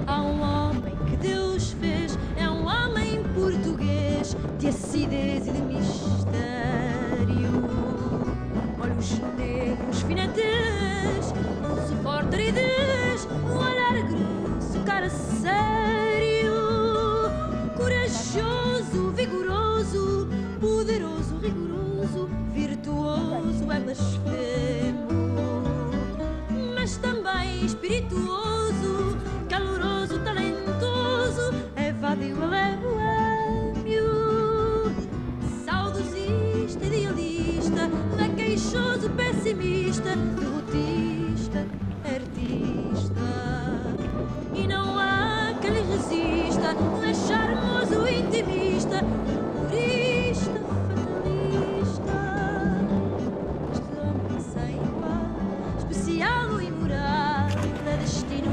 Há um homem que Deus fez, é um homem português de acidez e de mistério. Olhos negros finetes, não suporta aridez, um olhar grosso, cara sério. Corajoso, vigoroso, poderoso, rigoroso, virtuoso, é blasfemo, mas também espirituoso, caloroso, talentoso, é vadio, ele é boêmio, saudosista, idealista, é queixoso, pessimista, derrotista, artista, e não há quem lhe resista, é charmoso, intimista, humorista, fatalista. Este homem sem igual, especial e imoral, é destino